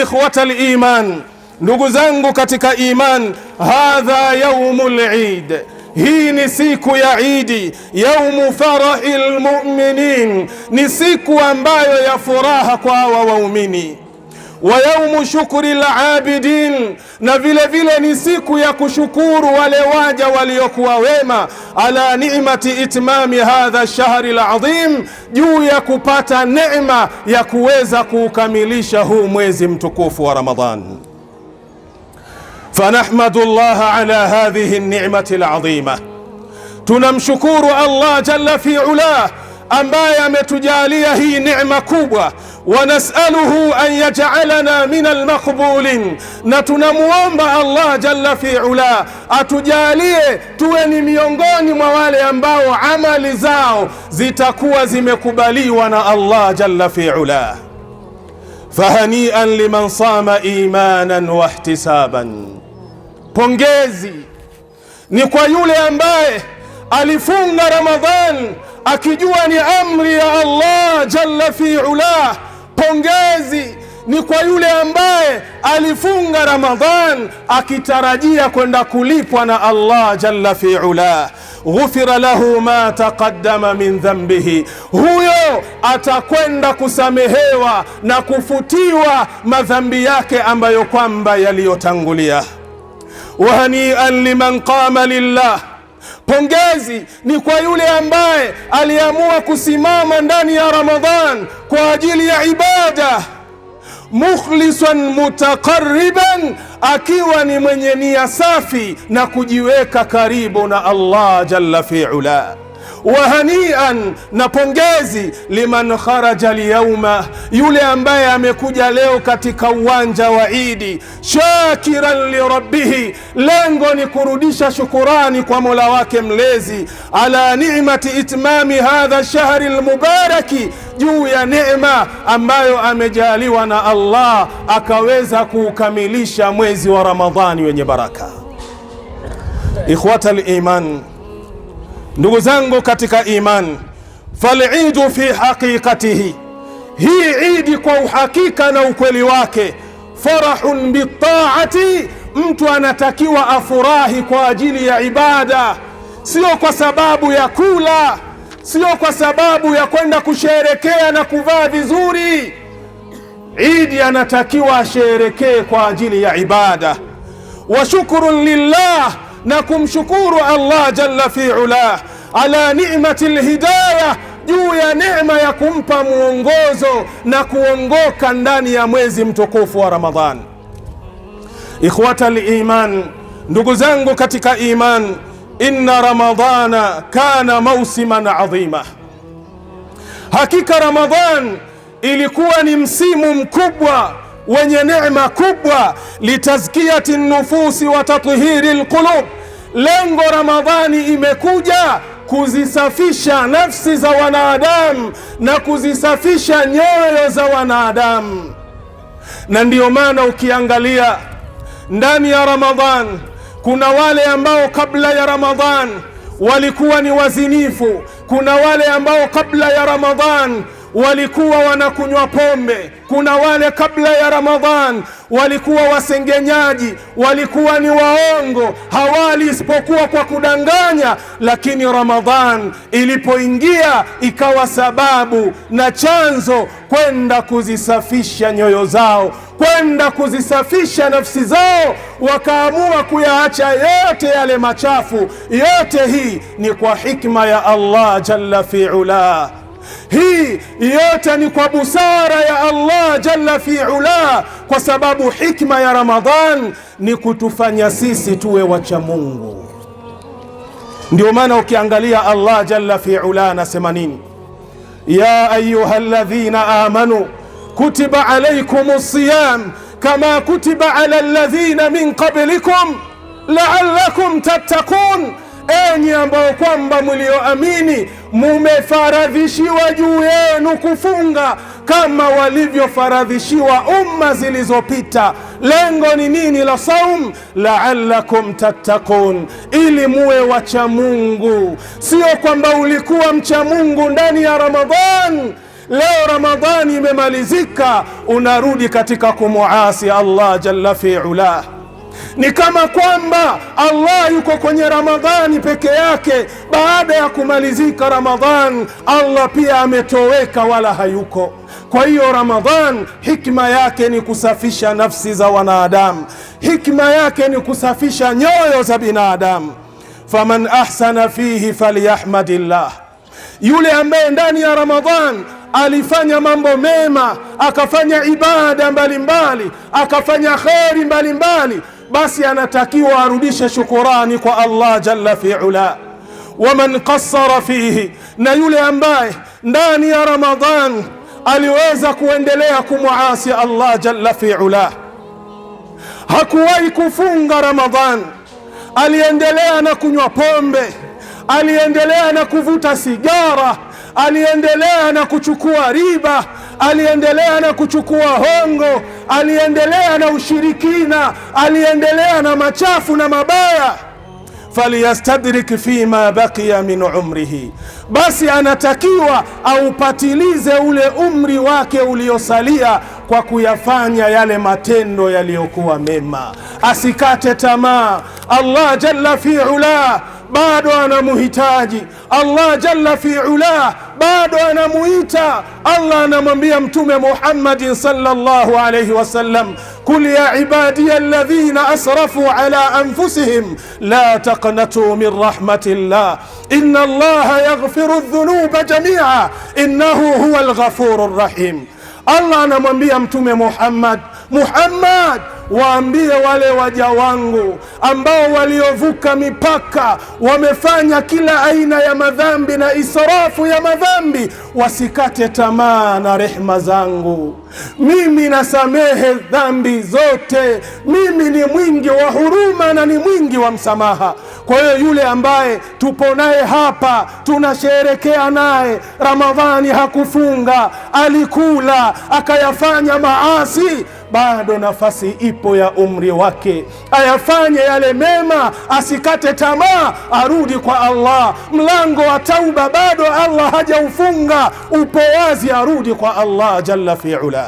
ikhwata al-iman, ndugu zangu katika iman, hadha yaumul Eid, hii ni siku ya Idi, yaumu farahil mu'minin, ni siku ambayo ya furaha kwa hawa waumini. Wa yaumu shukri al-abidin, na vile vile ni siku ya kushukuru wale waja waliokuwa wema, ala ni'mati itmami hadha ash-shahri al-azim, juu ya kupata neema ya kuweza kuukamilisha huu mwezi mtukufu wa Ramadhan. Fanahmadu Allah ala hadhihi an-ni'mati al-azima, tunamshukuru Allah jalla fi ulah ambaye ametujalia hii neema kubwa. Wa nas'aluhu an yaj'alana min al-maqbulin, na tunamuomba Allah jalla fi ula atujalie tuwe ni miongoni mwa wale ambao amali zao zitakuwa zimekubaliwa na Allah jalla fi ula. Fahani'an liman sama imanan wa ihtisaban, pongezi ni kwa yule ambaye alifunga Ramadhan akijua ni amri ya Allah jalla fi ula. Pongezi ni kwa yule ambaye alifunga Ramadhan akitarajia kwenda kulipwa na Allah jalla fi ula. Ghufira lahu ma taqaddama min dhanbihi, huyo atakwenda kusamehewa na kufutiwa madhambi yake ambayo kwamba yaliyotangulia. Wahani'an liman qama lillah, pongezi ni kwa yule ambaye aliamua kusimama ndani ya Ramadhan kwa ajili ya ibada, mukhlisan mutaqarriban, akiwa ni mwenye nia safi na kujiweka karibu na Allah jalla fi ula. Wahanian, na pongezi liman kharaja al-yawma, yule ambaye amekuja leo katika uwanja wa Idi, shakiran li rabbih, lengo ni kurudisha shukurani kwa Mola wake mlezi, ala ni'mati itmami hadha shahri al-mubaraki, juu ya neema ambayo amejaliwa na Allah akaweza kuukamilisha mwezi wa Ramadhani wenye baraka. Ikhwata al-iman, ndugu zangu katika iman, fal-idu fi haqiqatihi, hii idi kwa uhakika na ukweli wake, farahun bitaati, mtu anatakiwa afurahi kwa ajili ya ibada, sio kwa sababu ya kula, sio kwa sababu ya kwenda kusherekea na kuvaa vizuri. Idi anatakiwa asherekee kwa ajili ya ibada. Wa shukrun lillah, na kumshukuru Allah jalla fi ula ala ni'mati alhidayah, juu ya neema ya kumpa muongozo na kuongoka ndani ya mwezi mtukufu wa Ramadhan. Ikhwata al-iman, ndugu zangu katika iman, inna ramadhana kana mausiman adhima, hakika Ramadhan ilikuwa ni msimu mkubwa wenye neema kubwa, litazkiyati nufusi wa tathhiri alqulub. Lengo Ramadhani imekuja kuzisafisha nafsi za wanadamu na kuzisafisha nyoyo za wanadamu. Na ndiyo maana ukiangalia ndani ya Ramadhan, kuna wale ambao kabla ya Ramadhan walikuwa ni wazinifu, kuna wale ambao kabla ya Ramadhan walikuwa wanakunywa pombe, kuna wale kabla ya Ramadhan walikuwa wasengenyaji, walikuwa ni waongo, hawali isipokuwa kwa kudanganya. Lakini Ramadhan ilipoingia ikawa sababu na chanzo kwenda kuzisafisha nyoyo zao, kwenda kuzisafisha nafsi zao, wakaamua kuyaacha yote yale machafu. Yote hii ni kwa hikma ya Allah jalla fi ula. Hii yote ni kwa busara ya Allah jalla fi ula, kwa sababu hikma ya Ramadhan ni kutufanya sisi tuwe wacha Mungu. Ndio maana ukiangalia Allah jalla fi ula anasema nini? Ya ayyuhalladhina amanu kutiba alaykumus siyam kama kutiba ala alladhina min qablikum la'allakum tattaqun, enyi ambao kwamba mlioamini, mumefaradhishiwa juu yenu kufunga kama walivyofaradhishiwa umma zilizopita. Lengo ni nini la saum? La'allakum tattaqun, ili muwe wacha Mungu. Sio kwamba ulikuwa mcha Mungu ndani ya Ramadhan Leo Ramadhani imemalizika, unarudi katika kumuasi Allah jalla fi'ala. Ni kama kwamba Allah yuko kwenye Ramadhani peke yake. Baada ya kumalizika Ramadhan, Allah pia ametoweka, wala hayuko. Kwa hiyo Ramadhan hikma yake ni kusafisha nafsi za wanadamu, hikma yake ni kusafisha nyoyo za binadamu. Faman ahsana fihi falyahmadillah, yule ambaye ndani ya Ramadhan alifanya mambo mema, akafanya ibada mbalimbali, akafanya kheri mbalimbali, basi anatakiwa arudishe shukurani kwa Allah jalla fi'ala. Waman qassara fihi, na yule ambaye ndani ya Ramadhan aliweza kuendelea kumuasi Allah jalla fi'ala, hakuwahi kufunga Ramadhan, aliendelea na kunywa pombe, aliendelea na kuvuta sigara, aliendelea na kuchukua riba, aliendelea na kuchukua hongo, aliendelea na ushirikina, aliendelea na machafu na mabaya, faliyastadrik fima baqiya min umrihi, basi anatakiwa aupatilize ule umri wake uliosalia kwa kuyafanya yale matendo yaliyokuwa mema. Asikate tamaa. Allah jalla fi'ala bado anamuhitaji. Allah jalla fi'ala bado anamuita. Allah anamwambia Mtume Muhammad sallallahu alayhi wasallam, kul ya ibadiya alladhina asrafu ala anfusihim la taqnatu min rahmatillah inna Allaha yaghfiru dhunuba jami'a innahu huwal ghafurur rahim. Allah anamwambia Mtume Muhammad, waambie wale waja wangu ambao waliovuka mipaka, wamefanya kila aina ya madhambi na israfu ya madhambi, wasikate tamaa na rehema zangu. Mimi nasamehe dhambi zote, mimi ni mwingi wa huruma na ni mwingi wa msamaha. Kwa hiyo yule ambaye tupo naye hapa, tunasherekea naye Ramadhani, hakufunga, alikula, akayafanya maasi, bado nafasi ipo ya umri wake, ayafanye yale mema, asikate tamaa, arudi kwa Allah. Mlango wa tauba bado Allah hajaufunga, upo wazi, arudi kwa Allah jalla fi'ala.